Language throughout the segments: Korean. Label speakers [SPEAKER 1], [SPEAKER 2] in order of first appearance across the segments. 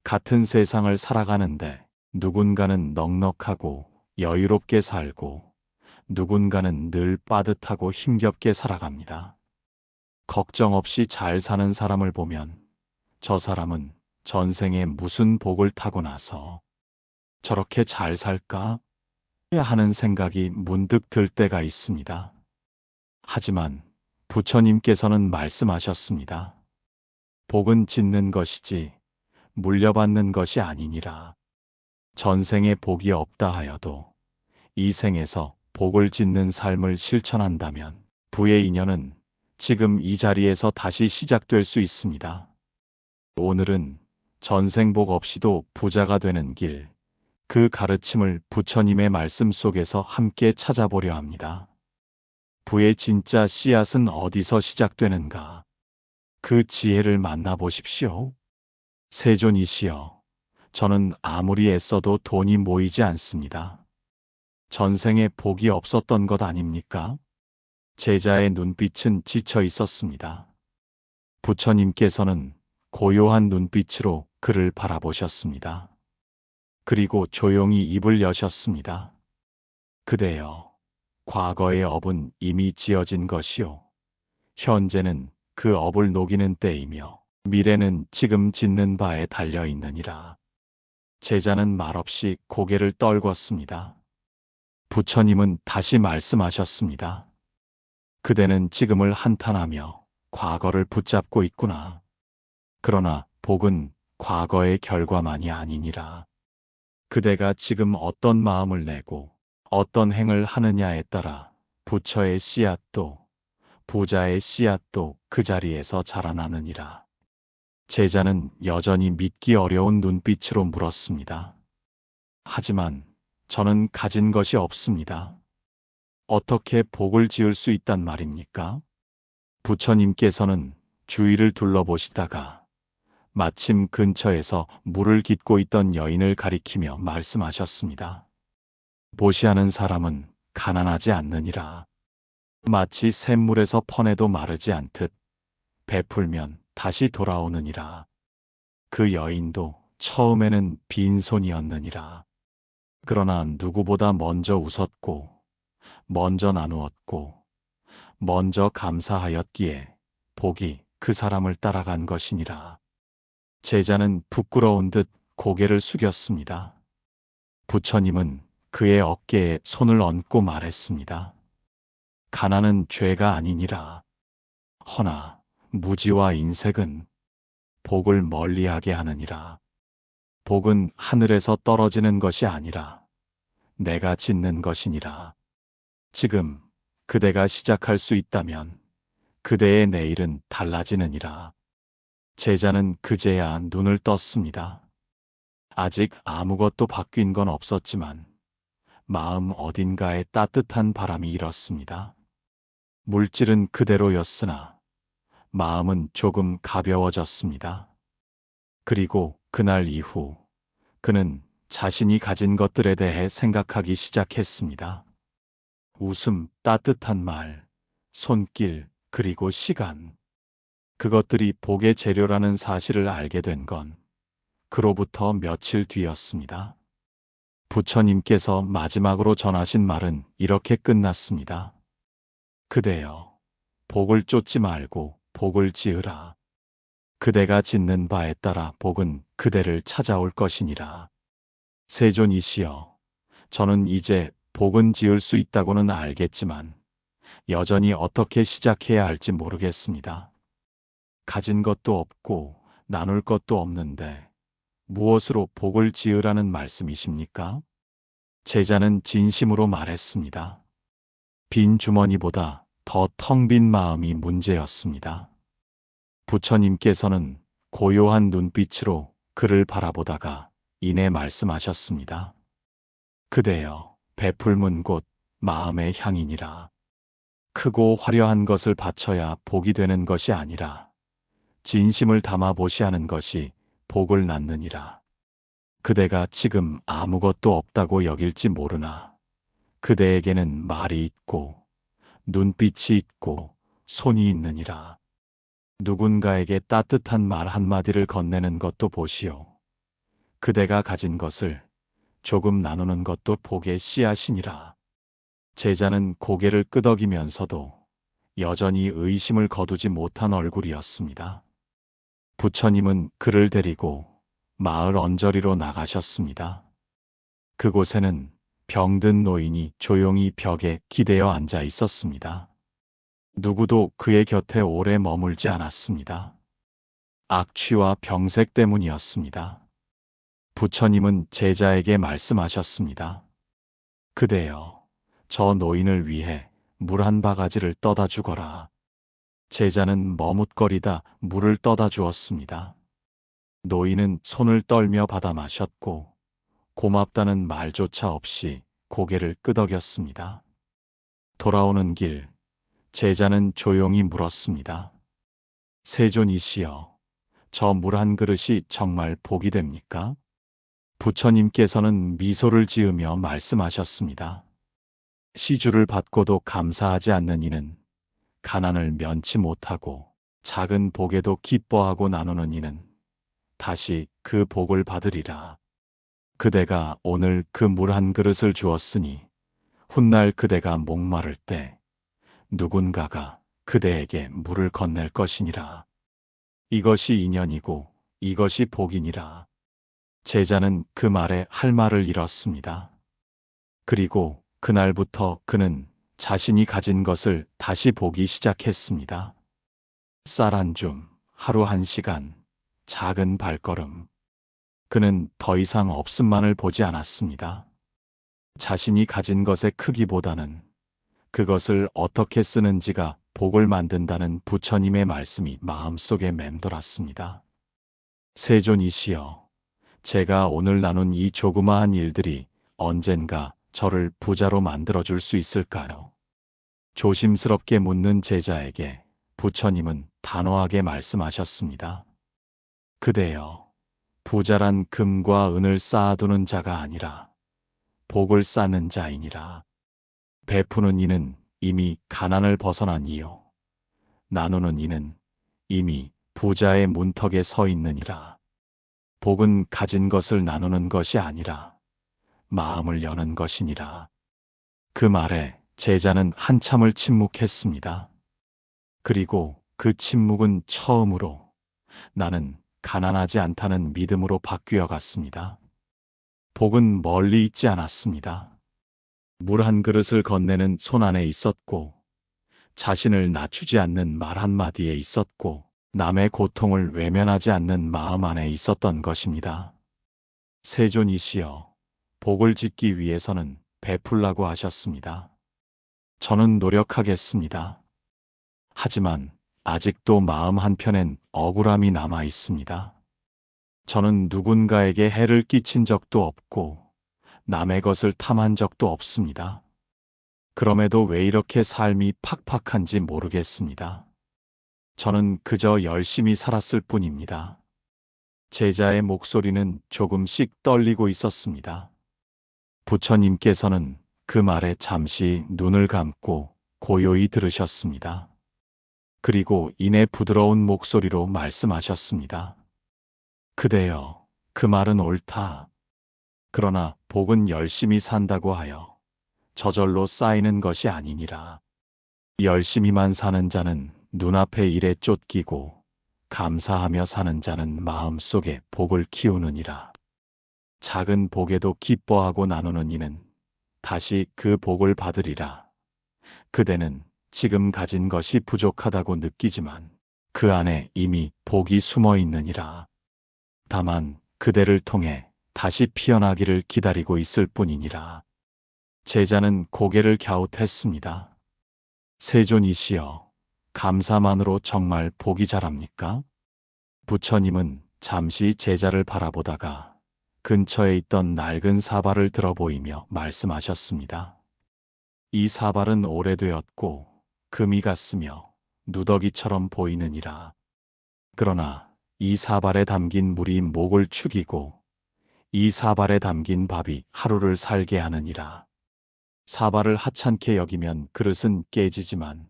[SPEAKER 1] 같은 세상을 살아가는데 누군가는 넉넉하고 여유롭게 살고 누군가는 늘 빠듯하고 힘겹게 살아갑니다. 걱정 없이 잘 사는 사람을 보면 저 사람은 전생에 무슨 복을 타고 나서 저렇게 잘 살까? 하는 생각이 문득 들 때가 있습니다. 하지만 부처님께서는 말씀하셨습니다. 복은 짓는 것이지 물려받는 것이 아니니라. 전생에 복이 없다 하여도 이 생에서 복을 짓는 삶을 실천한다면 부의 인연은 지금 이 자리에서 다시 시작될 수 있습니다. 오늘은 전생복 없이도 부자가 되는 길, 그 가르침을 부처님의 말씀 속에서 함께 찾아보려 합니다. 부의 진짜 씨앗은 어디서 시작되는가? 그 지혜를 만나보십시오. 세존이시여, 저는 아무리 애써도 돈이 모이지 않습니다. 전생에 복이 없었던 것 아닙니까? 제자의 눈빛은 지쳐 있었습니다. 부처님께서는 고요한 눈빛으로 그를 바라보셨습니다. 그리고 조용히 입을 여셨습니다. 그대여, 과거의 업은 이미 지어진 것이요. 현재는 그 업을 녹이는 때이며 미래는 지금 짓는 바에 달려 있느니라. 제자는 말없이 고개를 떨궜습니다. 부처님은 다시 말씀하셨습니다. 그대는 지금을 한탄하며 과거를 붙잡고 있구나. 그러나 복은 과거의 결과만이 아니니라. 그대가 지금 어떤 마음을 내고 어떤 행을 하느냐에 따라 부처의 씨앗도 부자의 씨앗도 그 자리에서 자라나느니라. 제자는 여전히 믿기 어려운 눈빛으로 물었습니다. 하지만 저는 가진 것이 없습니다. 어떻게 복을 지을 수 있단 말입니까? 부처님께서는 주위를 둘러보시다가 마침 근처에서 물을 깃고 있던 여인을 가리키며 말씀하셨습니다. 보시하는 사람은 가난하지 않느니라. 마치 샘물에서 퍼내도 마르지 않듯 베풀면 다시 돌아오느니라. 그 여인도 처음에는 빈손이었느니라. 그러나 누구보다 먼저 웃었고 먼저 나누었고 먼저 감사하였기에 복이 그 사람을 따라간 것이니라. 제자는 부끄러운 듯 고개를 숙였습니다. 부처님은 그의 어깨에 손을 얹고 말했습니다. 가난은 죄가 아니니라. 허나 무지와 인색은 복을 멀리하게 하느니라. 복은 하늘에서 떨어지는 것이 아니라 내가 짓는 것이니라. 지금 그대가 시작할 수 있다면 그대의 내일은 달라지느니라. 제자는 그제야 눈을 떴습니다. 아직 아무것도 바뀐 건 없었지만 마음 어딘가에 따뜻한 바람이 일었습니다. 물질은 그대로였으나 마음은 조금 가벼워졌습니다. 그리고 그날 이후 그는 자신이 가진 것들에 대해 생각하기 시작했습니다. 웃음, 따뜻한 말, 손길, 그리고 시간. 그것들이 복의 재료라는 사실을 알게 된 건 그로부터 며칠 뒤였습니다. 부처님께서 마지막으로 전하신 말은 이렇게 끝났습니다. 그대여, 복을 쫓지 말고 복을 지으라. 그대가 짓는 바에 따라 복은 그대를 찾아올 것이니라. 세존이시여, 저는 이제 복은 지을 수 있다고는 알겠지만 여전히 어떻게 시작해야 할지 모르겠습니다. 가진 것도 없고 나눌 것도 없는데 무엇으로 복을 지으라는 말씀이십니까? 제자는 진심으로 말했습니다. 빈 주머니보다 더 텅 빈 마음이 문제였습니다. 부처님께서는 고요한 눈빛으로 그를 바라보다가 이내 말씀하셨습니다. 그대여, 베풀문 곧 마음의 향이니라. 크고 화려한 것을 바쳐야 복이 되는 것이 아니라 진심을 담아 보시하는 것이 복을 낳느니라. 그대가 지금 아무것도 없다고 여길지 모르나 그대에게는 말이 있고 눈빛이 있고 손이 있느니라. 누군가에게 따뜻한 말 한마디를 건네는 것도 보시오. 그대가 가진 것을 조금 나누는 것도 복의 씨앗이니라. 제자는 고개를 끄덕이면서도 여전히 의심을 거두지 못한 얼굴이었습니다. 부처님은 그를 데리고 마을 언저리로 나가셨습니다. 그곳에는 병든 노인이 조용히 벽에 기대어 앉아 있었습니다. 누구도 그의 곁에 오래 머물지 않았습니다. 악취와 병색 때문이었습니다. 부처님은 제자에게 말씀하셨습니다. 그대여, 저 노인을 위해 물 한 바가지를 떠다 주거라. 제자는 머뭇거리다 물을 떠다 주었습니다. 노인은 손을 떨며 받아 마셨고 고맙다는 말조차 없이 고개를 끄덕였습니다. 돌아오는 길, 제자는 조용히 물었습니다. 세존이시여, 저 물 한 그릇이 정말 복이 됩니까? 부처님께서는 미소를 지으며 말씀하셨습니다. 시주를 받고도 감사하지 않는 이는 가난을 면치 못하고 작은 복에도 기뻐하고 나누는 이는 다시 그 복을 받으리라. 그대가 오늘 그 물 한 그릇을 주었으니 훗날 그대가 목마를 때 누군가가 그대에게 물을 건넬 것이니라. 이것이 인연이고 이것이 복이니라. 제자는 그 말에 할 말을 잃었습니다. 그리고 그날부터 그는 자신이 가진 것을 다시 보기 시작했습니다. 쌀 한 줌, 하루 한 시간, 작은 발걸음. 그는 더 이상 없음만을 보지 않았습니다. 자신이 가진 것의 크기보다는 그것을 어떻게 쓰는지가 복을 만든다는 부처님의 말씀이 마음속에 맴돌았습니다. 세존이시여, 제가 오늘 나눈 이 조그마한 일들이 언젠가 저를 부자로 만들어줄 수 있을까요? 조심스럽게 묻는 제자에게 부처님은 단호하게 말씀하셨습니다. 그대여, 부자란 금과 은을 쌓아두는 자가 아니라 복을 쌓는 자이니라. 베푸는 이는 이미 가난을 벗어난 이요. 나누는 이는 이미 부자의 문턱에 서 있느니라. 복은 가진 것을 나누는 것이 아니라 마음을 여는 것이니라. 그 말에 제자는 한참을 침묵했습니다. 그리고 그 침묵은 처음으로 나는 가난하지 않다는 믿음으로 바뀌어 갔습니다. 복은 멀리 있지 않았습니다. 물 한 그릇을 건네는 손 안에 있었고, 자신을 낮추지 않는 말 한마디에 있었고, 남의 고통을 외면하지 않는 마음 안에 있었던 것입니다. 세존이시여, 복을 짓기 위해서는 베풀라고 하셨습니다. 저는 노력하겠습니다. 하지만 아직도 마음 한편엔 억울함이 남아 있습니다. 저는 누군가에게 해를 끼친 적도 없고 남의 것을 탐한 적도 없습니다. 그럼에도 왜 이렇게 삶이 팍팍한지 모르겠습니다. 저는 그저 열심히 살았을 뿐입니다. 제자의 목소리는 조금씩 떨리고 있었습니다. 부처님께서는 그 말에 잠시 눈을 감고 고요히 들으셨습니다. 그리고 이내 부드러운 목소리로 말씀하셨습니다. 그대여, 그 말은 옳다. 그러나 복은 열심히 산다고 하여 저절로 쌓이는 것이 아니니라. 열심히만 사는 자는 눈앞의 일에 쫓기고 감사하며 사는 자는 마음속에 복을 키우느니라. 작은 복에도 기뻐하고 나누는 이는 다시 그 복을 받으리라. 그대는 지금 가진 것이 부족하다고 느끼지만 그 안에 이미 복이 숨어 있느니라. 다만 그대를 통해 다시 피어나기를 기다리고 있을 뿐이니라. 제자는 고개를 갸웃했습니다. 세존이시여, 감사만으로 정말 복이 자랍니까? 부처님은 잠시 제자를 바라보다가 근처에 있던 낡은 사발을 들어 보이며 말씀하셨습니다. 이 사발은 오래되었고 금이 갔으며 누더기처럼 보이느니라. 그러나 이 사발에 담긴 물이 목을 축이고 이 사발에 담긴 밥이 하루를 살게 하느니라. 사발을 하찮게 여기면 그릇은 깨지지만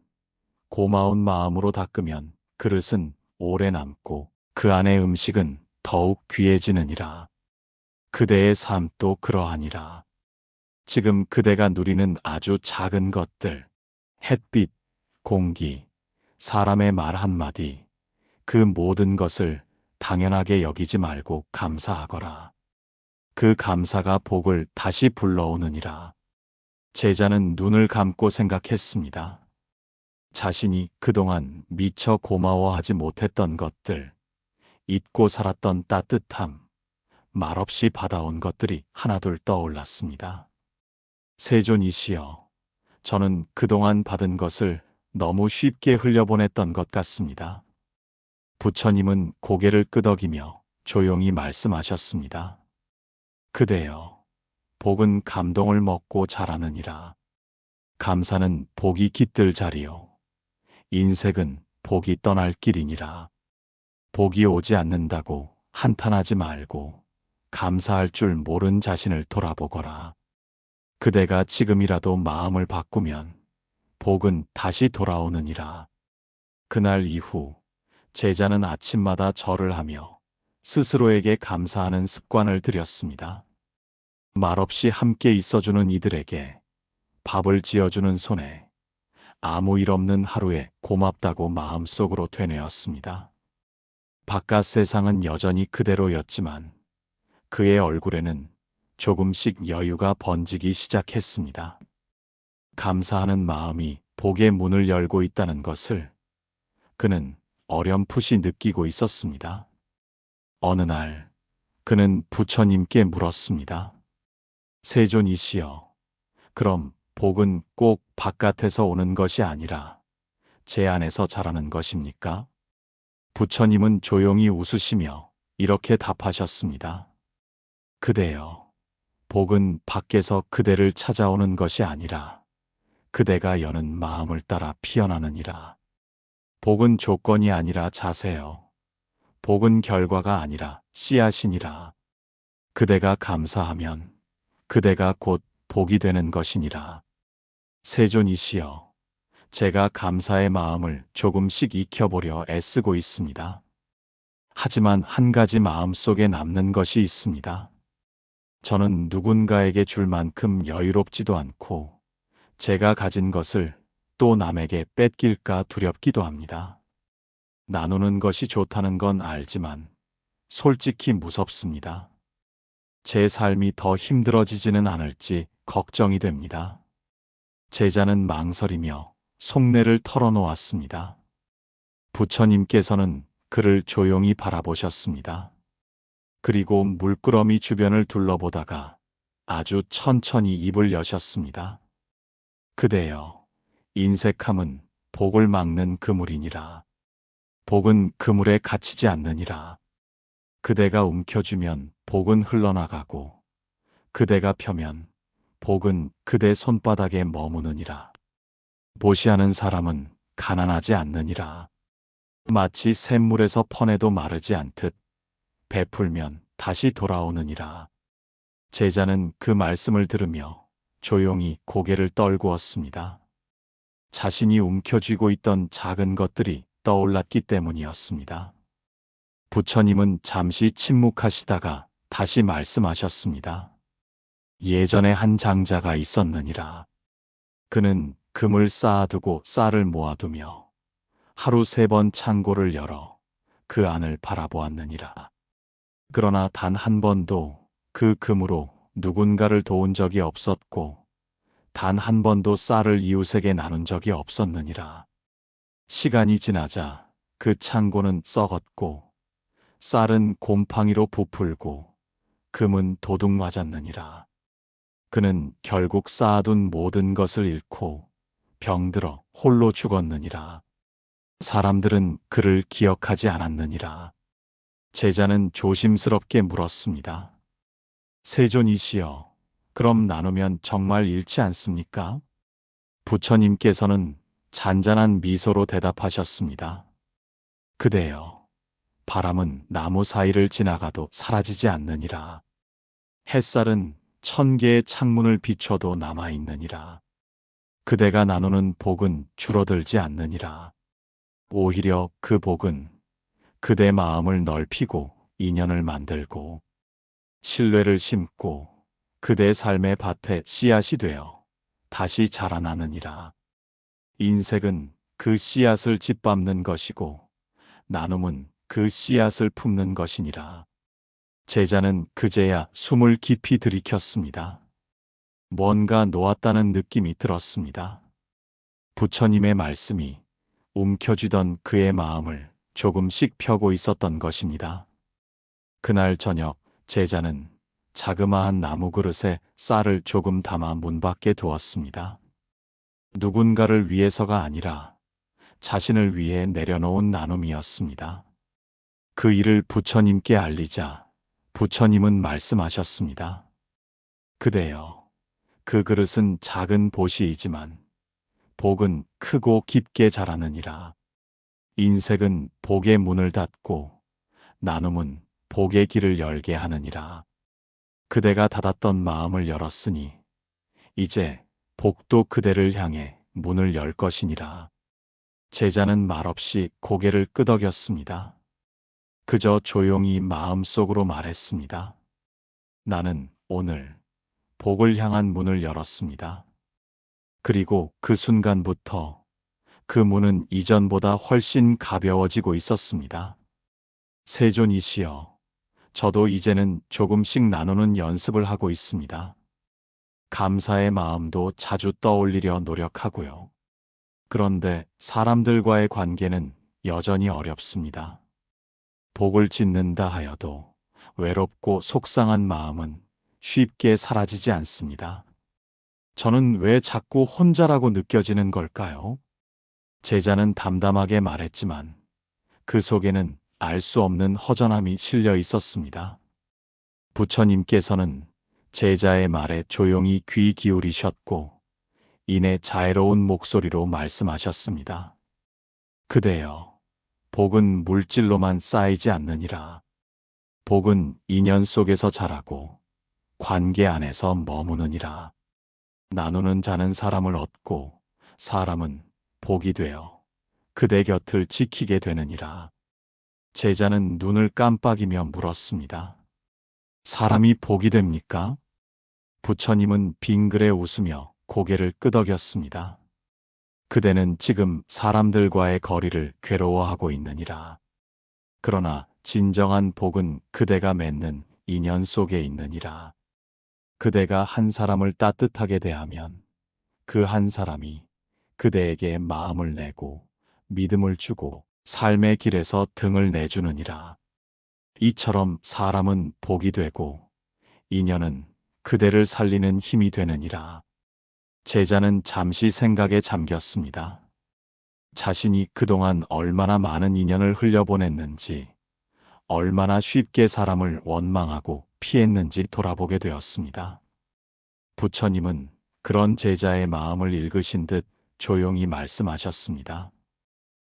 [SPEAKER 1] 고마운 마음으로 닦으면 그릇은 오래 남고 그 안의 음식은 더욱 귀해지느니라. 그대의 삶도 그러하니라. 지금 그대가 누리는 아주 작은 것들, 햇빛, 공기, 사람의 말 한마디, 그 모든 것을 당연하게 여기지 말고 감사하거라. 그 감사가 복을 다시 불러오느니라. 제자는 눈을 감고 생각했습니다. 자신이 그동안 미처 고마워하지 못했던 것들, 잊고 살았던 따뜻함, 말없이 받아온 것들이 하나둘 떠올랐습니다. 세존이시여, 저는 그동안 받은 것을 너무 쉽게 흘려보냈던 것 같습니다. 부처님은 고개를 끄덕이며 조용히 말씀하셨습니다. 그대여, 복은 감동을 먹고 자라느니라. 감사는 복이 깃들 자리요. 인색은 복이 떠날 길이니라. 복이 오지 않는다고 한탄하지 말고 감사할 줄 모른 자신을 돌아보거라. 그대가 지금이라도 마음을 바꾸면 복은 다시 돌아오느니라. 그날 이후 제자는 아침마다 절을 하며 스스로에게 감사하는 습관을 들였습니다. 말없이 함께 있어주는 이들에게, 밥을 지어주는 손에, 아무 일 없는 하루에 고맙다고 마음속으로 되뇌었습니다. 바깥 세상은 여전히 그대로였지만 그의 얼굴에는 조금씩 여유가 번지기 시작했습니다. 감사하는 마음이 복의 문을 열고 있다는 것을 그는 어렴풋이 느끼고 있었습니다. 어느 날 그는 부처님께 물었습니다. 세존이시여, 그럼 복은 꼭 바깥에서 오는 것이 아니라 제 안에서 자라는 것입니까? 부처님은 조용히 웃으시며 이렇게 답하셨습니다. 그대여, 복은 밖에서 그대를 찾아오는 것이 아니라 그대가 여는 마음을 따라 피어나느니라. 복은 조건이 아니라 자세요. 복은 결과가 아니라 씨앗이니라. 그대가 감사하면 그대가 곧 복이 되는 것이니라. 세존이시여, 제가 감사의 마음을 조금씩 익혀보려 애쓰고 있습니다. 하지만 한 가지 마음속에 남는 것이 있습니다. 저는 누군가에게 줄 만큼 여유롭지도 않고 제가 가진 것을 또 남에게 뺏길까 두렵기도 합니다. 나누는 것이 좋다는 건 알지만 솔직히 무섭습니다. 제 삶이 더 힘들어지지는 않을지 걱정이 됩니다. 제자는 망설이며 속내를 털어놓았습니다. 부처님께서는 그를 조용히 바라보셨습니다. 그리고 물끄러미 주변을 둘러보다가 아주 천천히 입을 여셨습니다. 그대여, 인색함은 복을 막는 그물이니라. 복은 그물에 갇히지 않느니라. 그대가 움켜쥐면 복은 흘러나가고 그대가 펴면 복은 그대 손바닥에 머무느니라. 보시하는 사람은 가난하지 않느니라. 마치 샘물에서 퍼내도 마르지 않듯 베풀면 다시 돌아오느니라. 제자는 그 말씀을 들으며 조용히 고개를 떨구었습니다. 자신이 움켜쥐고 있던 작은 것들이 떠올랐기 때문이었습니다. 부처님은 잠시 침묵하시다가 다시 말씀하셨습니다. 예전에 한 장자가 있었느니라. 그는 금을 쌓아두고 쌀을 모아두며 하루 3번 창고를 열어 그 안을 바라보았느니라. 그러나 단 한 번도 그 금으로 누군가를 도운 적이 없었고 단 한 번도 쌀을 이웃에게 나눈 적이 없었느니라. 시간이 지나자 그 창고는 썩었고 쌀은 곰팡이로 부풀고 금은 도둑 맞았느니라. 그는 결국 쌓아둔 모든 것을 잃고 병들어 홀로 죽었느니라. 사람들은 그를 기억하지 않았느니라. 제자는 조심스럽게 물었습니다. 세존이시여, 그럼 나누면 정말 잃지 않습니까? 부처님께서는 잔잔한 미소로 대답하셨습니다. 그대여, 바람은 나무 사이를 지나가도 사라지지 않느니라. 햇살은 1000개의 창문을 비춰도 남아있느니라. 그대가 나누는 복은 줄어들지 않느니라. 오히려 그 복은 그대 마음을 넓히고 인연을 만들고 신뢰를 심고 그대 삶의 밭에 씨앗이 되어 다시 자라나느니라. 인색은 그 씨앗을 짓밟는 것이고 나눔은 그 씨앗을 품는 것이니라. 제자는 그제야 숨을 깊이 들이켰습니다. 뭔가 놓았다는 느낌이 들었습니다. 부처님의 말씀이 움켜쥐던 그의 마음을 조금씩 펴고 있었던 것입니다. 그날 저녁 제자는 자그마한 나무 그릇에 쌀을 조금 담아 문 밖에 두었습니다. 누군가를 위해서가 아니라 자신을 위해 내려놓은 나눔이었습니다. 그 일을 부처님께 알리자 부처님은 말씀하셨습니다. 그대여, 그 그릇은 작은 보시이지만 복은 크고 깊게 자라느니라. 인색은 복의 문을 닫고 나눔은 복의 길을 열게 하느니라. 그대가 닫았던 마음을 열었으니 이제 복도 그대를 향해 문을 열 것이니라. 제자는 말없이 고개를 끄덕였습니다. 그저 조용히 마음속으로 말했습니다. 나는 오늘 복을 향한 문을 열었습니다. 그리고 그 순간부터 그 문은 이전보다 훨씬 가벼워지고 있었습니다. 세존이시여, 저도 이제는 조금씩 나누는 연습을 하고 있습니다. 감사의 마음도 자주 떠올리려 노력하고요. 그런데 사람들과의 관계는 여전히 어렵습니다. 복을 짓는다 하여도 외롭고 속상한 마음은 쉽게 사라지지 않습니다. 저는 왜 자꾸 혼자라고 느껴지는 걸까요? 제자는 담담하게 말했지만 그 속에는 알 수 없는 허전함이 실려 있었습니다. 부처님께서는 제자의 말에 조용히 귀 기울이셨고 이내 자애로운 목소리로 말씀하셨습니다. 그대여, 복은 물질로만 쌓이지 않느니라. 복은 인연 속에서 자라고 관계 안에서 머무느니라. 나누는 자는 사람을 얻고 사람은 복이 되어 그대 곁을 지키게 되느니라. 제자는 눈을 깜빡이며 물었습니다. 사람이 복이 됩니까? 부처님은 빙그레 웃으며 고개를 끄덕였습니다. 그대는 지금 사람들과의 거리를 괴로워하고 있느니라. 그러나 진정한 복은 그대가 맺는 인연 속에 있느니라. 그대가 한 사람을 따뜻하게 대하면 그 한 사람이 그대에게 마음을 내고 믿음을 주고 삶의 길에서 등을 내주느니라. 이처럼 사람은 복이 되고 인연은 그대를 살리는 힘이 되느니라. 제자는 잠시 생각에 잠겼습니다. 자신이 그동안 얼마나 많은 인연을 흘려보냈는지, 얼마나 쉽게 사람을 원망하고 피했는지 돌아보게 되었습니다. 부처님은 그런 제자의 마음을 읽으신 듯 조용히 말씀하셨습니다.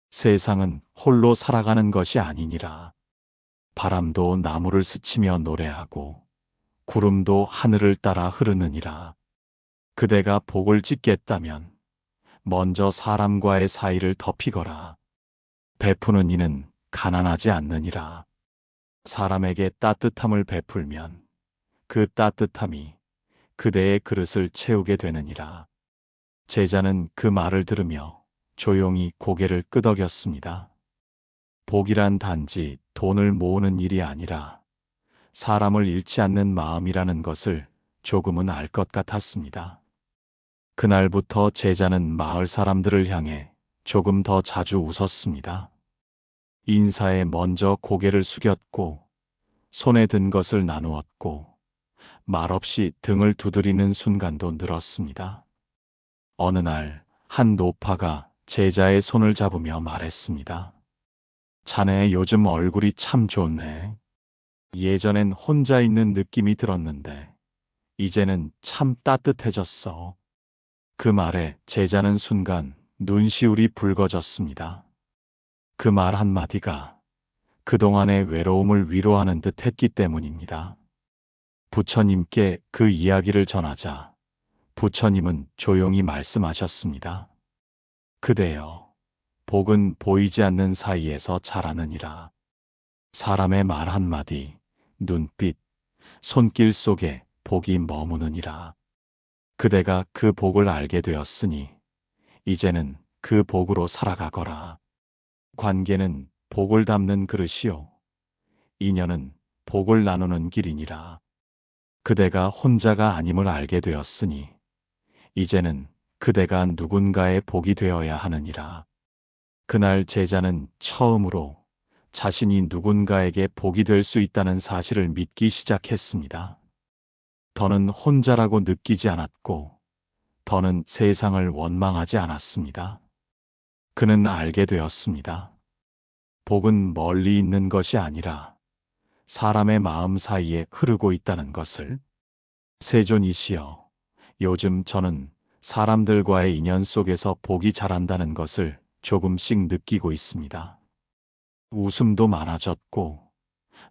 [SPEAKER 1] 세상은 홀로 살아가는 것이 아니니라. 바람도 나무를 스치며 노래하고 구름도 하늘을 따라 흐르느니라. 그대가 복을 짓겠다면 먼저 사람과의 사이를 덮이거라. 베푸는 이는 가난하지 않느니라. 사람에게 따뜻함을 베풀면 그 따뜻함이 그대의 그릇을 채우게 되느니라. 제자는 그 말을 들으며 조용히 고개를 끄덕였습니다. 복이란 단지 돈을 모으는 일이 아니라 사람을 잃지 않는 마음이라는 것을 조금은 알 것 같았습니다. 그날부터 제자는 마을 사람들을 향해 조금 더 자주 웃었습니다. 인사에 먼저 고개를 숙였고 손에 든 것을 나누었고 말없이 등을 두드리는 순간도 늘었습니다. 어느 날 한 노파가 제자의 손을 잡으며 말했습니다. 자네 요즘 얼굴이 참 좋네. 예전엔 혼자 있는 느낌이 들었는데 이제는 참 따뜻해졌어. 그 말에 제자는 순간 눈시울이 붉어졌습니다. 그 말 한마디가 그동안의 외로움을 위로하는 듯 했기 때문입니다. 부처님께 그 이야기를 전하자 부처님은 조용히 말씀하셨습니다. 그대여, 복은 보이지 않는 사이에서 자라느니라. 사람의 말 한마디, 눈빛, 손길 속에 복이 머무느니라. 그대가 그 복을 알게 되었으니 이제는 그 복으로 살아가거라. 관계는 복을 담는 그릇이요 인연은 복을 나누는 길이니라. 그대가 혼자가 아님을 알게 되었으니 이제는 그대가 누군가의 복이 되어야 하느니라. 그날 제자는 처음으로 자신이 누군가에게 복이 될 수 있다는 사실을 믿기 시작했습니다. 더는 혼자라고 느끼지 않았고 더는 세상을 원망하지 않았습니다. 그는 알게 되었습니다. 복은 멀리 있는 것이 아니라 사람의 마음 사이에 흐르고 있다는 것을. 세존이시여, 요즘 저는 사람들과의 인연 속에서 복이 자란다는 것을 조금씩 느끼고 있습니다. 웃음도 많아졌고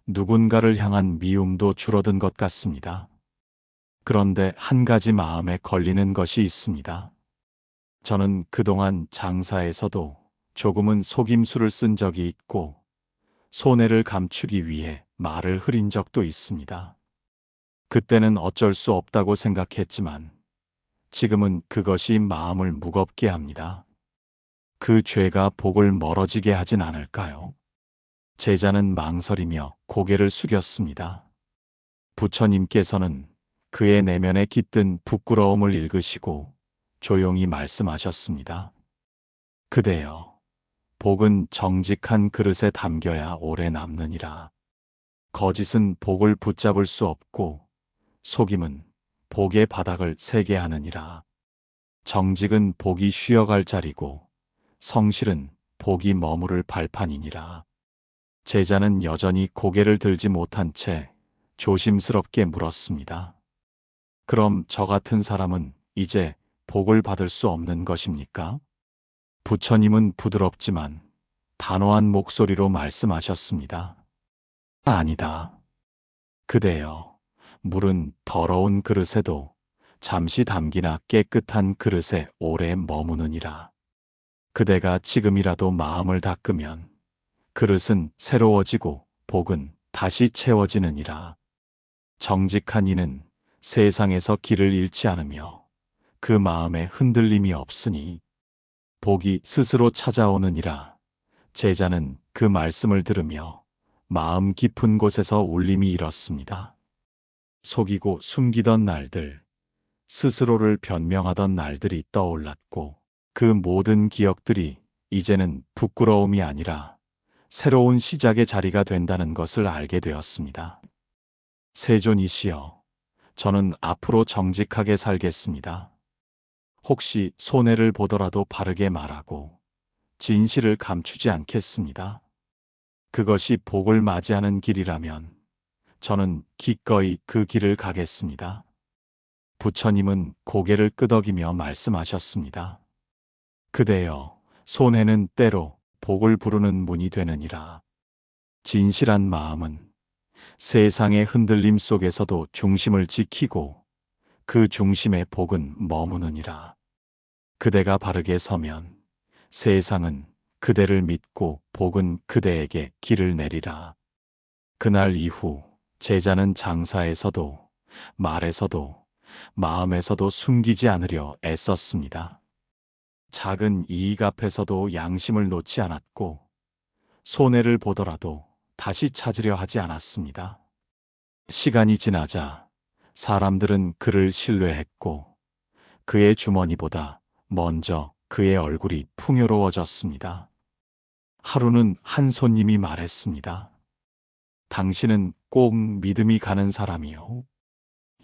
[SPEAKER 1] 누군가를 향한 미움도 줄어든 것 같습니다. 그런데 한 가지 마음에 걸리는 것이 있습니다. 저는 그동안 장사에서도 조금은 속임수를 쓴 적이 있고 손해를 감추기 위해 말을 흐린 적도 있습니다. 그때는 어쩔 수 없다고 생각했지만 지금은 그것이 마음을 무겁게 합니다. 그 죄가 복을 멀어지게 하진 않을까요? 제자는 망설이며 고개를 숙였습니다. 부처님께서는 그의 내면에 깃든 부끄러움을 읽으시고 조용히 말씀하셨습니다. 그대여, 복은 정직한 그릇에 담겨야 오래 남느니라. 거짓은 복을 붙잡을 수 없고 속임은 복의 바닥을 세게 하느니라. 정직은 복이 쉬어갈 자리고 성실은 복이 머무를 발판이니라. 제자는 여전히 고개를 들지 못한 채 조심스럽게 물었습니다. 그럼 저 같은 사람은 이제 복을 받을 수 없는 것입니까? 부처님은 부드럽지만 단호한 목소리로 말씀하셨습니다. 아니다. 그대여, 물은 더러운 그릇에도 잠시 담기나 깨끗한 그릇에 오래 머무느니라. 그대가 지금이라도 마음을 닦으면 그릇은 새로워지고 복은 다시 채워지느니라. 정직한 이는 세상에서 길을 잃지 않으며 그 마음에 흔들림이 없으니 복이 스스로 찾아오느니라. 제자는 그 말씀을 들으며 마음 깊은 곳에서 울림이 일었습니다. 속이고 숨기던 날들, 스스로를 변명하던 날들이 떠올랐고 그 모든 기억들이 이제는 부끄러움이 아니라 새로운 시작의 자리가 된다는 것을 알게 되었습니다. 세존이시여, 저는 앞으로 정직하게 살겠습니다. 혹시 손해를 보더라도 바르게 말하고 진실을 감추지 않겠습니다. 그것이 복을 맞이하는 길이라면 저는 기꺼이 그 길을 가겠습니다. 부처님은 고개를 끄덕이며 말씀하셨습니다. 그대여, 손해는 때로 복을 부르는 문이 되느니라. 진실한 마음은 세상의 흔들림 속에서도 중심을 지키고 그 중심에 복은 머무느니라. 그대가 바르게 서면 세상은 그대를 믿고 복은 그대에게 길을 내리라. 그날 이후 제자는 장사에서도 말에서도 마음에서도 숨기지 않으려 애썼습니다. 작은 이익 앞에서도 양심을 놓지 않았고 손해를 보더라도 다시 찾으려 하지 않았습니다. 시간이 지나자 사람들은 그를 신뢰했고 그의 주머니보다 먼저 그의 얼굴이 풍요로워졌습니다. 하루는 한 손님이 말했습니다. 당신은 꼭 믿음이 가는 사람이요.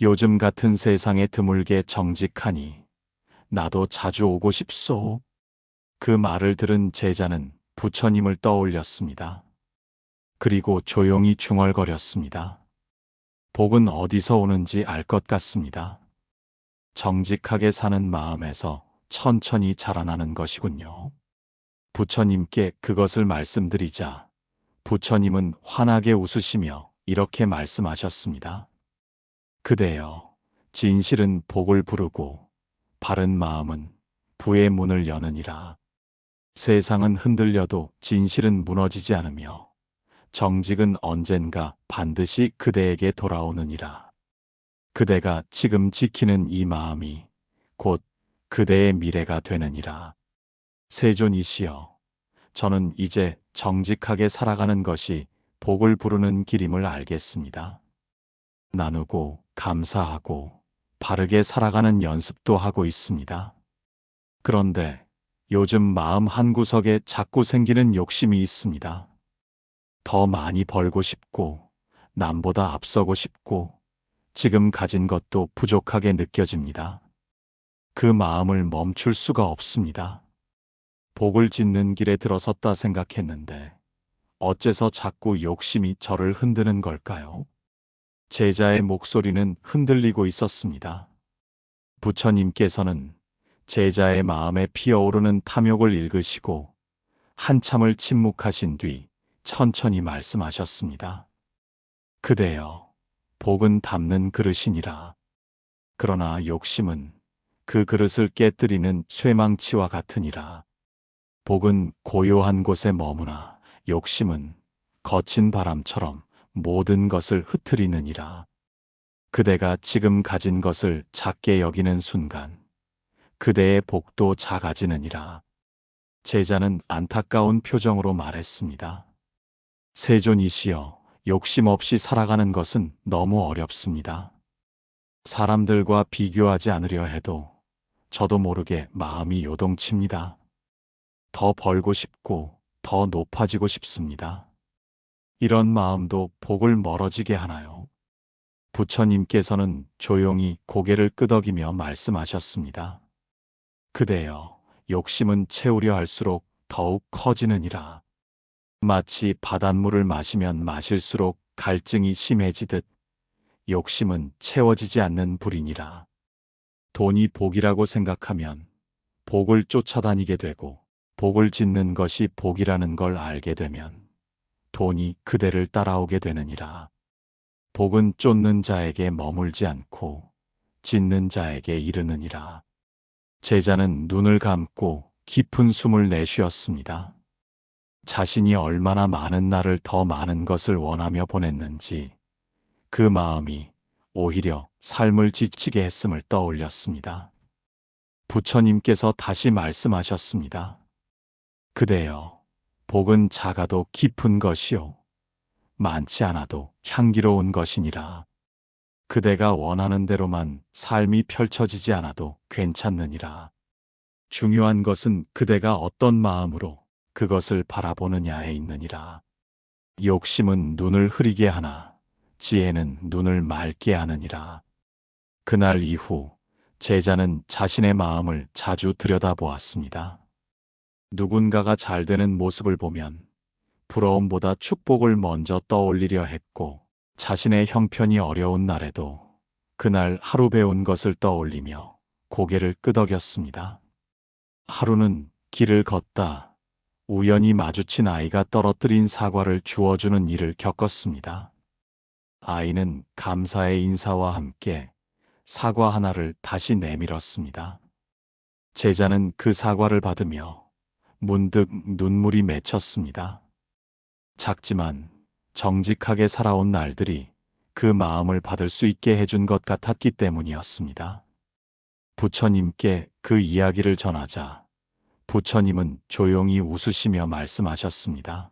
[SPEAKER 1] 요즘 같은 세상에 드물게 정직하니 나도 자주 오고 싶소. 그 말을 들은 제자는 부처님을 떠올렸습니다. 그리고 조용히 중얼거렸습니다. 복은 어디서 오는지 알 것 같습니다. 정직하게 사는 마음에서 천천히 자라나는 것이군요. 부처님께 그것을 말씀드리자 부처님은 환하게 웃으시며 이렇게 말씀하셨습니다. 그대여, 진실은 복을 부르고 바른 마음은 부의 문을 여느니라. 세상은 흔들려도 진실은 무너지지 않으며 정직은 언젠가 반드시 그대에게 돌아오느니라. 그대가 지금 지키는 이 마음이 곧 그대의 미래가 되느니라. 세존이시여, 저는 이제 정직하게 살아가는 것이 복을 부르는 길임을 알겠습니다. 나누고 감사하고 바르게 살아가는 연습도 하고 있습니다. 그런데 요즘 마음 한구석에 자꾸 생기는 욕심이 있습니다. 더 많이 벌고 싶고, 남보다 앞서고 싶고, 지금 가진 것도 부족하게 느껴집니다. 그 마음을 멈출 수가 없습니다. 복을 짓는 길에 들어섰다 생각했는데, 어째서 자꾸 욕심이 저를 흔드는 걸까요? 제자의 목소리는 흔들리고 있었습니다. 부처님께서는 제자의 마음에 피어오르는 탐욕을 읽으시고 한참을 침묵하신 뒤 천천히 말씀하셨습니다. 그대여, 복은 담는 그릇이니라. 그러나 욕심은 그 그릇을 깨뜨리는 쇠망치와 같으니라. 복은 고요한 곳에 머무나 욕심은 거친 바람처럼 모든 것을 흩트리느니라. 그대가 지금 가진 것을 작게 여기는 순간 그대의 복도 작아지느니라. 제자는 안타까운 표정으로 말했습니다. 세존이시여, 욕심 없이 살아가는 것은 너무 어렵습니다. 사람들과 비교하지 않으려 해도 저도 모르게 마음이 요동칩니다. 더 벌고 싶고 더 높아지고 싶습니다. 이런 마음도 복을 멀어지게 하나요? 부처님께서는 조용히 고개를 끄덕이며 말씀하셨습니다. 그대여, 욕심은 채우려 할수록 더욱 커지느니라. 마치 바닷물을 마시면 마실수록 갈증이 심해지듯 욕심은 채워지지 않는 불이니라. 돈이 복이라고 생각하면 복을 쫓아다니게 되고, 복을 짓는 것이 복이라는 걸 알게 되면 돈이 그대를 따라오게 되느니라. 복은 쫓는 자에게 머물지 않고 짓는 자에게 이르느니라. 제자는 눈을 감고 깊은 숨을 내쉬었습니다. 자신이 얼마나 많은 날을 더 많은 것을 원하며 보냈는지 그 마음이 오히려 삶을 지치게 했음을 떠올렸습니다. 부처님께서 다시 말씀하셨습니다. 그대여, 복은 작아도 깊은 것이요, 많지 않아도 향기로운 것이니라. 그대가 원하는 대로만 삶이 펼쳐지지 않아도 괜찮느니라. 중요한 것은 그대가 어떤 마음으로 그것을 바라보느냐에 있느니라. 욕심은 눈을 흐리게 하나 지혜는 눈을 맑게 하느니라. 그날 이후 제자는 자신의 마음을 자주 들여다보았습니다. 누군가가 잘 되는 모습을 보면 부러움보다 축복을 먼저 떠올리려 했고, 자신의 형편이 어려운 날에도 그날 하루 배운 것을 떠올리며 고개를 끄덕였습니다. 하루는 길을 걷다 우연히 마주친 아이가 떨어뜨린 사과를 주워주는 일을 겪었습니다. 아이는 감사의 인사와 함께 사과 하나를 다시 내밀었습니다. 제자는 그 사과를 받으며 문득 눈물이 맺혔습니다. 작지만 정직하게 살아온 날들이 그 마음을 받을 수 있게 해준 것 같았기 때문이었습니다. 부처님께 그 이야기를 전하자 부처님은 조용히 웃으시며 말씀하셨습니다.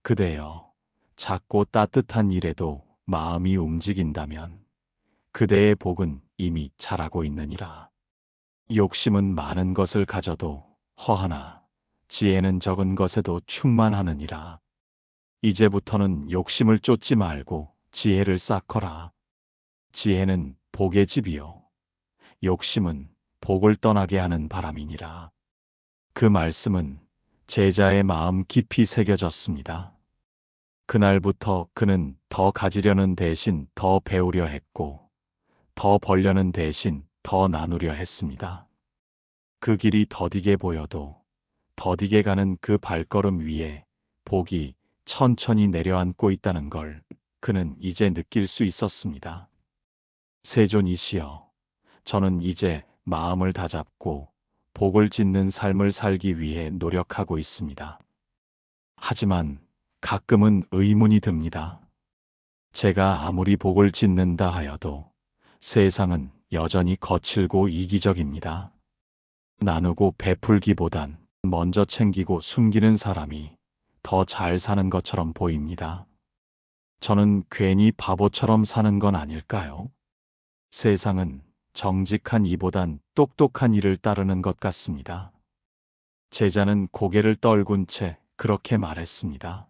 [SPEAKER 1] 그대여, 작고 따뜻한 일에도 마음이 움직인다면 그대의 복은 이미 자라고 있느니라. 욕심은 많은 것을 가져도 허하나 지혜는 적은 것에도 충만하느니라. 이제부터는 욕심을 쫓지 말고 지혜를 쌓거라. 지혜는 복의 집이요, 욕심은 복을 떠나게 하는 바람이니라. 그 말씀은 제자의 마음 깊이 새겨졌습니다. 그날부터 그는 더 가지려는 대신 더 배우려 했고, 더 벌려는 대신 더 나누려 했습니다. 그 길이 더디게 보여도 더디게 가는 그 발걸음 위에 복이 천천히 내려앉고 있다는 걸 그는 이제 느낄 수 있었습니다. 세존이시여, 저는 이제 마음을 다잡고 복을 짓는 삶을 살기 위해 노력하고 있습니다. 하지만 가끔은 의문이 듭니다. 제가 아무리 복을 짓는다 하여도 세상은 여전히 거칠고 이기적입니다. 나누고 베풀기보단 먼저 챙기고 숨기는 사람이 더 잘 사는 것처럼 보입니다. 저는 괜히 바보처럼 사는 건 아닐까요? 세상은 정직한 이보단 똑똑한 이를 따르는 것 같습니다. 제자는 고개를 떨군 채 그렇게 말했습니다.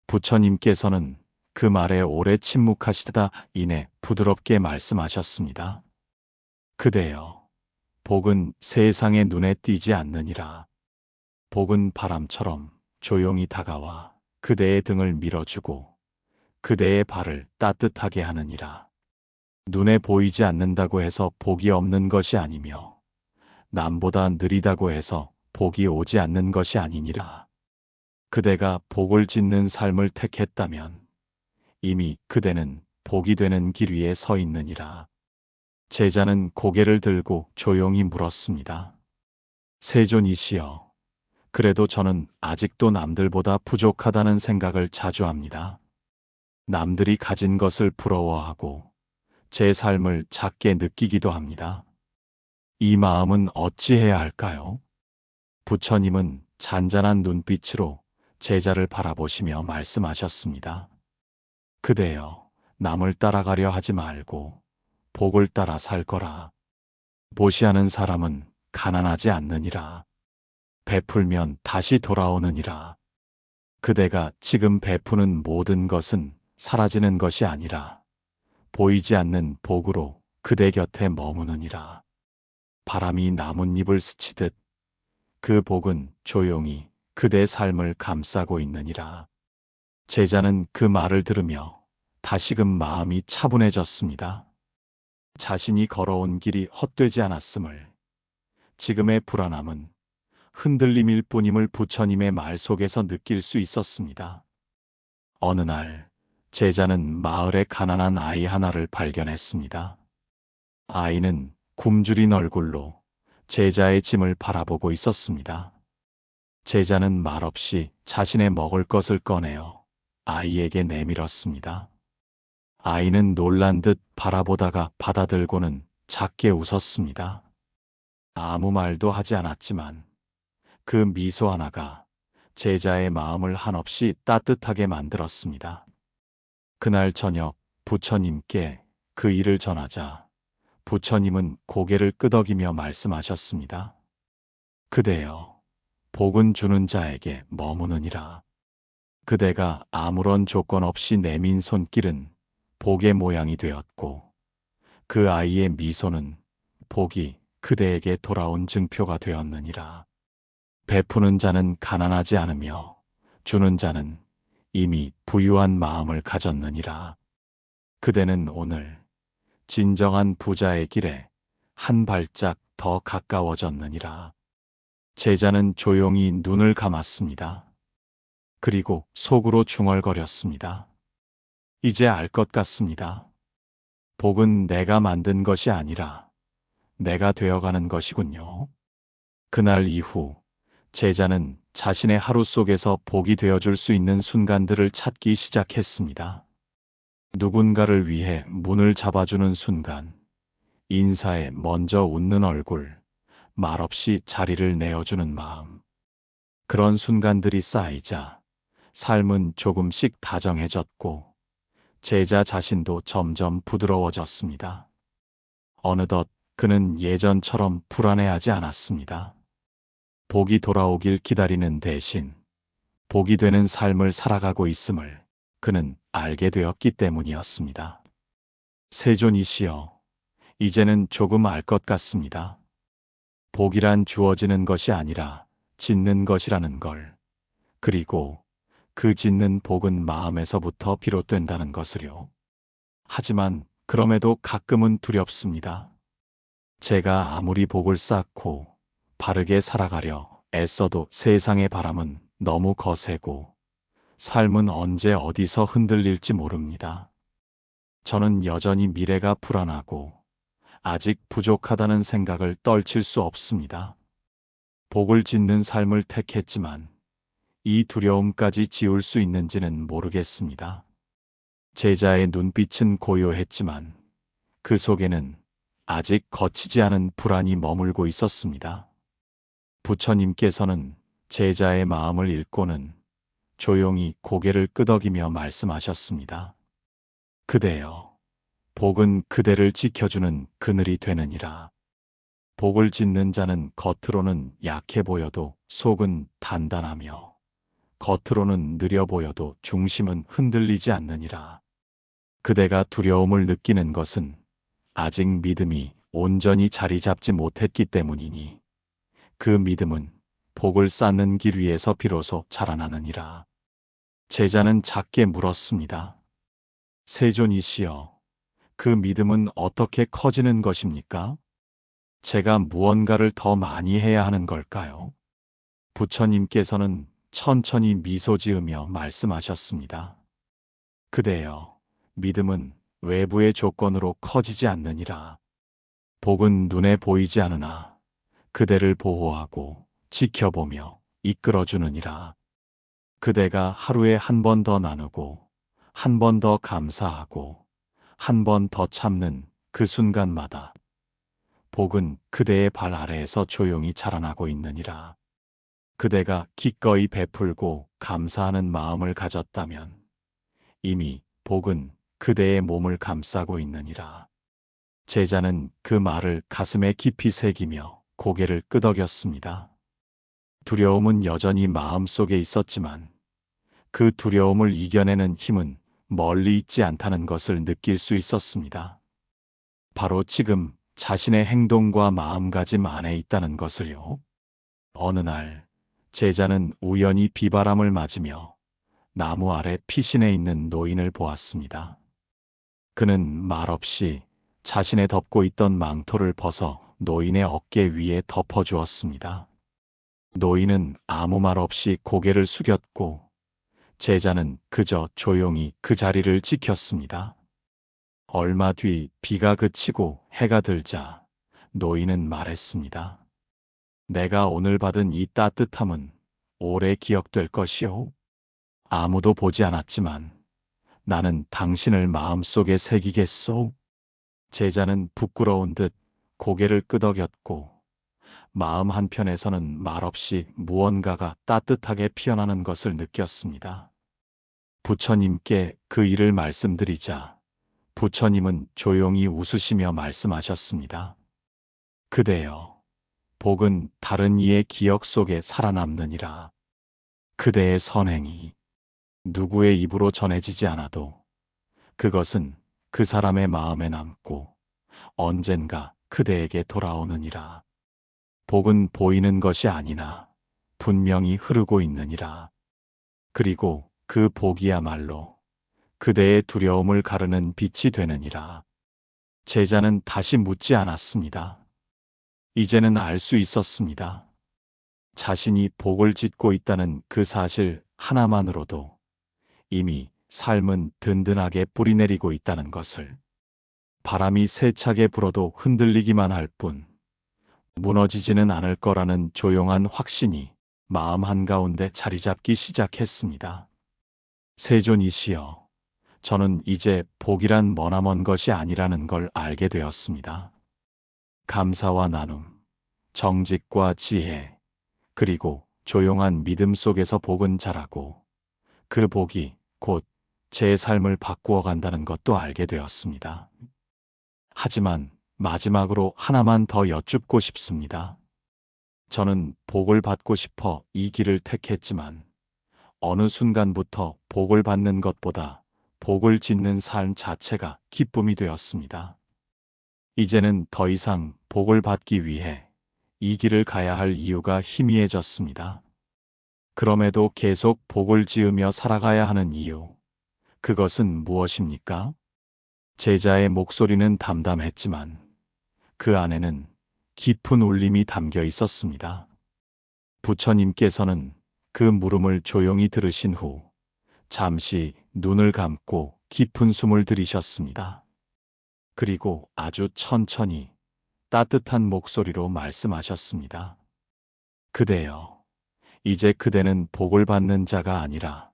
[SPEAKER 1] 부처님께서는 그 말에 오래 침묵하시다 이내 부드럽게 말씀하셨습니다. 그대여, 복은 세상의 눈에 띄지 않느니라. 복은 바람처럼 조용히 다가와 그대의 등을 밀어주고 그대의 발을 따뜻하게 하느니라. 눈에 보이지 않는다고 해서 복이 없는 것이 아니며 남보다 느리다고 해서 복이 오지 않는 것이 아니니라. 그대가 복을 짓는 삶을 택했다면 이미 그대는 복이 되는 길 위에 서 있느니라. 제자는 고개를 들고 조용히 물었습니다. 세존이시여, 그래도 저는 아직도 남들보다 부족하다는 생각을 자주 합니다. 남들이 가진 것을 부러워하고 제 삶을 작게 느끼기도 합니다. 이 마음은 어찌해야 할까요? 부처님은 잔잔한 눈빛으로 제자를 바라보시며 말씀하셨습니다. 그대여, 남을 따라가려 하지 말고 복을 따라 살 거라. 보시하는 사람은 가난하지 않느니라. 베풀면 다시 돌아오느니라. 그대가 지금 베푸는 모든 것은 사라지는 것이 아니라 보이지 않는 복으로 그대 곁에 머무느니라. 바람이 나뭇잎을 스치듯 그 복은 조용히 그대 삶을 감싸고 있느니라. 제자는 그 말을 들으며 다시금 마음이 차분해졌습니다. 자신이 걸어온 길이 헛되지 않았음을, 지금의 불안함은 흔들림일 뿐임을 부처님의 말 속에서 느낄 수 있었습니다. 어느 날 제자는 마을에 가난한 아이 하나를 발견했습니다. 아이는 굶주린 얼굴로 제자의 짐을 바라보고 있었습니다. 제자는 말없이 자신의 먹을 것을 꺼내어 아이에게 내밀었습니다. 아이는 놀란 듯 바라보다가 받아들고는 작게 웃었습니다. 아무 말도 하지 않았지만 그 미소 하나가 제자의 마음을 한없이 따뜻하게 만들었습니다. 그날 저녁 부처님께 그 일을 전하자 부처님은 고개를 끄덕이며 말씀하셨습니다. 그대여, 복은 주는 자에게 머무느니라. 그대가 아무런 조건 없이 내민 손길은 복의 모양이 되었고 그 아이의 미소는 복이 그대에게 돌아온 증표가 되었느니라. 베푸는 자는 가난하지 않으며 주는 자는 이미 부유한 마음을 가졌느니라. 그대는 오늘 진정한 부자의 길에 한 발짝 더 가까워졌느니라. 제자는 조용히 눈을 감았습니다. 그리고 속으로 중얼거렸습니다. 이제 알 것 같습니다. 복은 내가 만든 것이 아니라 내가 되어가는 것이군요. 그날 이후 제자는 자신의 하루 속에서 복이 되어줄 수 있는 순간들을 찾기 시작했습니다. 누군가를 위해 문을 잡아주는 순간, 인사에 먼저 웃는 얼굴, 말없이 자리를 내어주는 마음. 그런 순간들이 쌓이자 삶은 조금씩 다정해졌고 제자 자신도 점점 부드러워졌습니다. 어느덧 그는 예전처럼 불안해하지 않았습니다. 복이 돌아오길 기다리는 대신 복이 되는 삶을 살아가고 있음을 그는 알게 되었기 때문이었습니다. 세존이시여, 이제는 조금 알 것 같습니다. 복이란 주어지는 것이 아니라 짓는 것이라는 걸, 그리고 그 짓는 복은 마음에서부터 비롯된다는 것을요. 하지만 그럼에도 가끔은 두렵습니다. 제가 아무리 복을 쌓고 바르게 살아가려 애써도 세상의 바람은 너무 거세고 삶은 언제 어디서 흔들릴지 모릅니다. 저는 여전히 미래가 불안하고 아직 부족하다는 생각을 떨칠 수 없습니다. 복을 짓는 삶을 택했지만 이 두려움까지 지울 수 있는지는 모르겠습니다. 제자의 눈빛은 고요했지만 그 속에는 아직 거치지 않은 불안이 머물고 있었습니다. 부처님께서는 제자의 마음을 읽고는 조용히 고개를 끄덕이며 말씀하셨습니다. 그대여, 복은 그대를 지켜주는 그늘이 되느니라. 복을 짓는 자는 겉으로는 약해 보여도 속은 단단하며 겉으로는 느려 보여도 중심은 흔들리지 않느니라. 그대가 두려움을 느끼는 것은 아직 믿음이 온전히 자리 잡지 못했기 때문이니 그 믿음은 복을 쌓는 길 위에서 비로소 자라나느니라. 제자는 작게 물었습니다. 세존이시여, 그 믿음은 어떻게 커지는 것입니까? 제가 무언가를 더 많이 해야 하는 걸까요? 부처님께서는 천천히 미소 지으며 말씀하셨습니다. 그대여, 믿음은 외부의 조건으로 커지지 않느니라. 복은 눈에 보이지 않으나 그대를 보호하고 지켜보며 이끌어주느니라. 그대가 하루에 한 번 더 나누고 한 번 더 감사하고 한 번 더 참는 그 순간마다 복은 그대의 발 아래에서 조용히 자라나고 있느니라. 그대가 기꺼이 베풀고 감사하는 마음을 가졌다면 이미 복은 그대의 몸을 감싸고 있느니라. 제자는 그 말을 가슴에 깊이 새기며 고개를 끄덕였습니다. 두려움은 여전히 마음속에 있었지만 그 두려움을 이겨내는 힘은 멀리 있지 않다는 것을 느낄 수 있었습니다. 바로 지금 자신의 행동과 마음가짐 안에 있다는 것을요. 어느 날 제자는 우연히 비바람을 맞으며 나무 아래 피신해 있는 노인을 보았습니다. 그는 말없이 자신의 덮고 있던 망토를 벗어 노인의 어깨 위에 덮어주었습니다. 노인은 아무 말 없이 고개를 숙였고 제자는 그저 조용히 그 자리를 지켰습니다. 얼마 뒤 비가 그치고 해가 들자 노인은 말했습니다. 내가 오늘 받은 이 따뜻함은 오래 기억될 것이오. 아무도 보지 않았지만 나는 당신을 마음속에 새기겠소. 제자는 부끄러운 듯 고개를 끄덕였고 마음 한편에서는 말없이 무언가가 따뜻하게 피어나는 것을 느꼈습니다. 부처님께 그 일을 말씀드리자 부처님은 조용히 웃으시며 말씀하셨습니다. 그대여, 복은 다른 이의 기억 속에 살아남느니라. 그대의 선행이 누구의 입으로 전해지지 않아도 그것은 그 사람의 마음에 남고 언젠가 그대에게 돌아오느니라. 복은 보이는 것이 아니나 분명히 흐르고 있느니라. 그리고 그 복이야말로 그대의 두려움을 가르는 빛이 되느니라. 제자는 다시 묻지 않았습니다. 이제는 알 수 있었습니다. 자신이 복을 짓고 있다는 그 사실 하나만으로도 이미 삶은 든든하게 뿌리내리고 있다는 것을. 바람이 세차게 불어도 흔들리기만 할 뿐 무너지지는 않을 거라는 조용한 확신이 마음 한가운데 자리 잡기 시작했습니다. 세존이시여, 저는 이제 복이란 머나먼 것이 아니라는 걸 알게 되었습니다. 감사와 나눔, 정직과 지혜, 그리고 조용한 믿음 속에서 복은 자라고 그 복이 곧 제 삶을 바꾸어 간다는 것도 알게 되었습니다. 하지만 마지막으로 하나만 더 여쭙고 싶습니다. 저는 복을 받고 싶어 이 길을 택했지만 어느 순간부터 복을 받는 것보다 복을 짓는 삶 자체가 기쁨이 되었습니다. 이제는 더 이상 복을 받기 위해 이 길을 가야 할 이유가 희미해졌습니다. 그럼에도 계속 복을 지으며 살아가야 하는 이유, 그것은 무엇입니까? 제자의 목소리는 담담했지만 그 안에는 깊은 울림이 담겨 있었습니다. 부처님께서는 그 물음을 조용히 들으신 후 잠시 눈을 감고 깊은 숨을 들이셨습니다. 그리고 아주 천천히 따뜻한 목소리로 말씀하셨습니다. 그대여, 이제 그대는 복을 받는 자가 아니라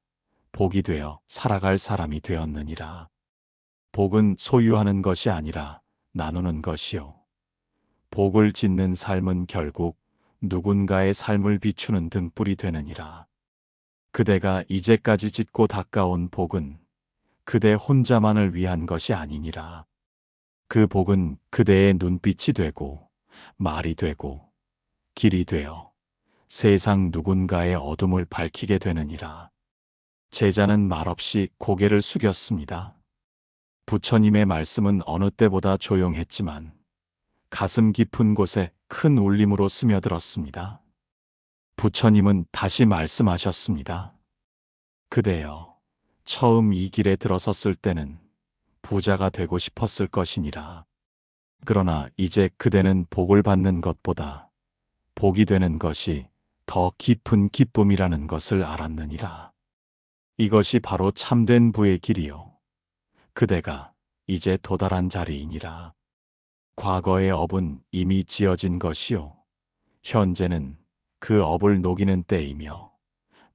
[SPEAKER 1] 복이 되어 살아갈 사람이 되었느니라. 복은 소유하는 것이 아니라 나누는 것이요. 복을 짓는 삶은 결국 누군가의 삶을 비추는 등불이 되느니라. 그대가 이제까지 짓고 닦아온 복은 그대 혼자만을 위한 것이 아니니라. 그 복은 그대의 눈빛이 되고 말이 되고 길이 되어 세상 누군가의 어둠을 밝히게 되느니라. 제자는 말없이 고개를 숙였습니다. 부처님의 말씀은 어느 때보다 조용했지만 가슴 깊은 곳에 큰 울림으로 스며들었습니다. 부처님은 다시 말씀하셨습니다. 그대여, 처음 이 길에 들어섰을 때는 부자가 되고 싶었을 것이니라. 그러나 이제 그대는 복을 받는 것보다 복이 되는 것이 더 깊은 기쁨이라는 것을 알았느니라. 이것이 바로 참된 부의 길이요. 그대가 이제 도달한 자리이니라. 과거의 업은 이미 지어진 것이요. 현재는 그 업을 녹이는 때이며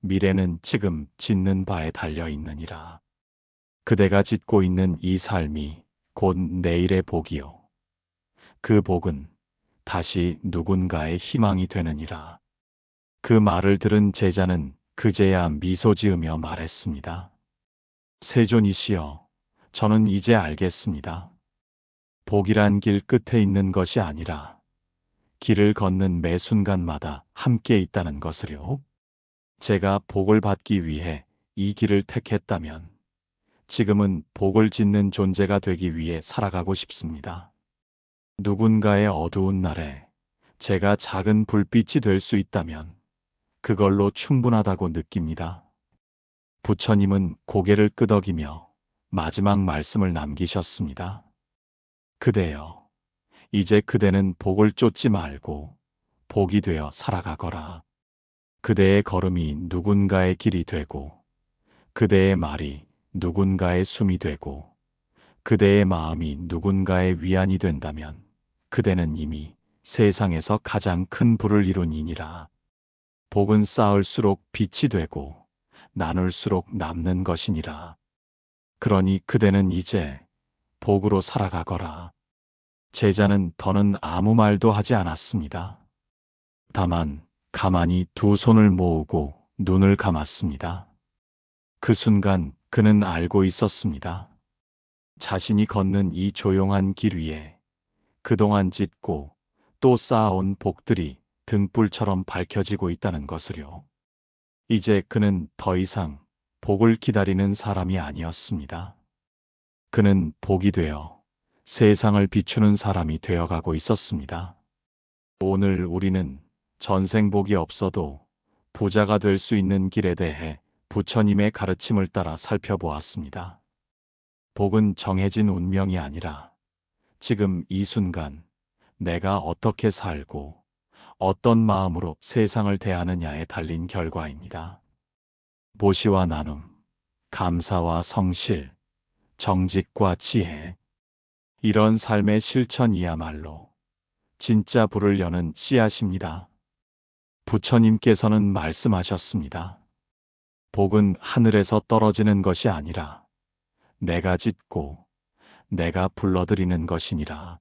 [SPEAKER 1] 미래는 지금 짓는 바에 달려 있느니라. 그대가 짓고 있는 이 삶이 곧 내일의 복이요. 그 복은 다시 누군가의 희망이 되느니라. 그 말을 들은 제자는 그제야 미소 지으며 말했습니다. 세존이시여, 저는 이제 알겠습니다. 복이란 길 끝에 있는 것이 아니라 길을 걷는 매 순간마다 함께 있다는 것을요. 제가 복을 받기 위해 이 길을 택했다면 지금은 복을 짓는 존재가 되기 위해 살아가고 싶습니다. 누군가의 어두운 날에 제가 작은 불빛이 될 수 있다면 그걸로 충분하다고 느낍니다. 부처님은 고개를 끄덕이며 마지막 말씀을 남기셨습니다. 그대여, 이제 그대는 복을 쫓지 말고 복이 되어 살아가거라. 그대의 걸음이 누군가의 길이 되고 그대의 말이 누군가의 숨이 되고 그대의 마음이 누군가의 위안이 된다면 그대는 이미 세상에서 가장 큰 부를 이룬이니라. 복은 쌓을수록 빛이 되고 나눌수록 남는 것이니라. 그러니 그대는 이제 복으로 살아가거라. 제자는 더는 아무 말도 하지 않았습니다. 다만 가만히 두 손을 모으고 눈을 감았습니다. 그 순간 그는 알고 있었습니다. 자신이 걷는 이 조용한 길 위에 그동안 짓고 또 쌓아온 복들이 등불처럼 밝혀지고 있다는 것을요. 이제 그는 더 이상 복을 기다리는 사람이 아니었습니다. 그는 복이 되어 세상을 비추는 사람이 되어가고 있었습니다. 오늘 우리는 전생 복이 없어도 부자가 될 수 있는 길에 대해 부처님의 가르침을 따라 살펴보았습니다. 복은 정해진 운명이 아니라 지금 이 순간 내가 어떻게 살고 어떤 마음으로 세상을 대하느냐에 달린 결과입니다. 보시와 나눔, 감사와 성실, 정직과 지혜, 이런 삶의 실천이야말로 진짜 불을 여는 씨앗입니다. 부처님께서는 말씀하셨습니다. 복은 하늘에서 떨어지는 것이 아니라 내가 짓고 내가 불러들이는 것이니라.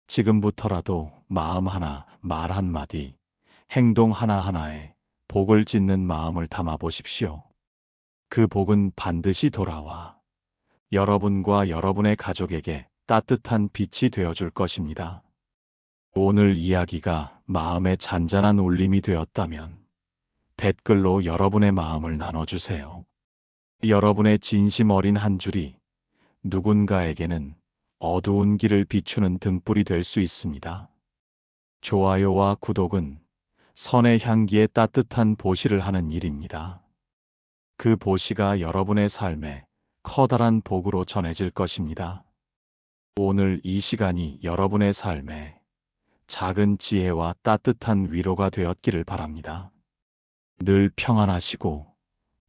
[SPEAKER 1] 지금부터라도 마음 하나, 말 한마디, 행동 하나하나에 복을 짓는 마음을 담아 보십시오. 그 복은 반드시 돌아와 여러분과 여러분의 가족에게 따뜻한 빛이 되어줄 것입니다. 오늘 이야기가 마음에 잔잔한 울림이 되었다면 댓글로 여러분의 마음을 나눠주세요. 여러분의 진심 어린 한 줄이 누군가에게는 어두운 길을 비추는 등불이 될 수 있습니다. 좋아요와 구독은 선의 향기에 따뜻한 보시를 하는 일입니다. 그 보시가 여러분의 삶에 커다란 복으로 전해질 것입니다. 오늘 이 시간이 여러분의 삶에 작은 지혜와 따뜻한 위로가 되었기를 바랍니다. 늘 평안하시고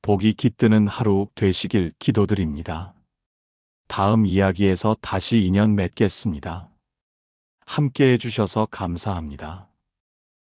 [SPEAKER 1] 복이 깃드는 하루 되시길 기도드립니다. 다음 이야기에서 다시 인연 맺겠습니다. 함께 해주셔서 감사합니다.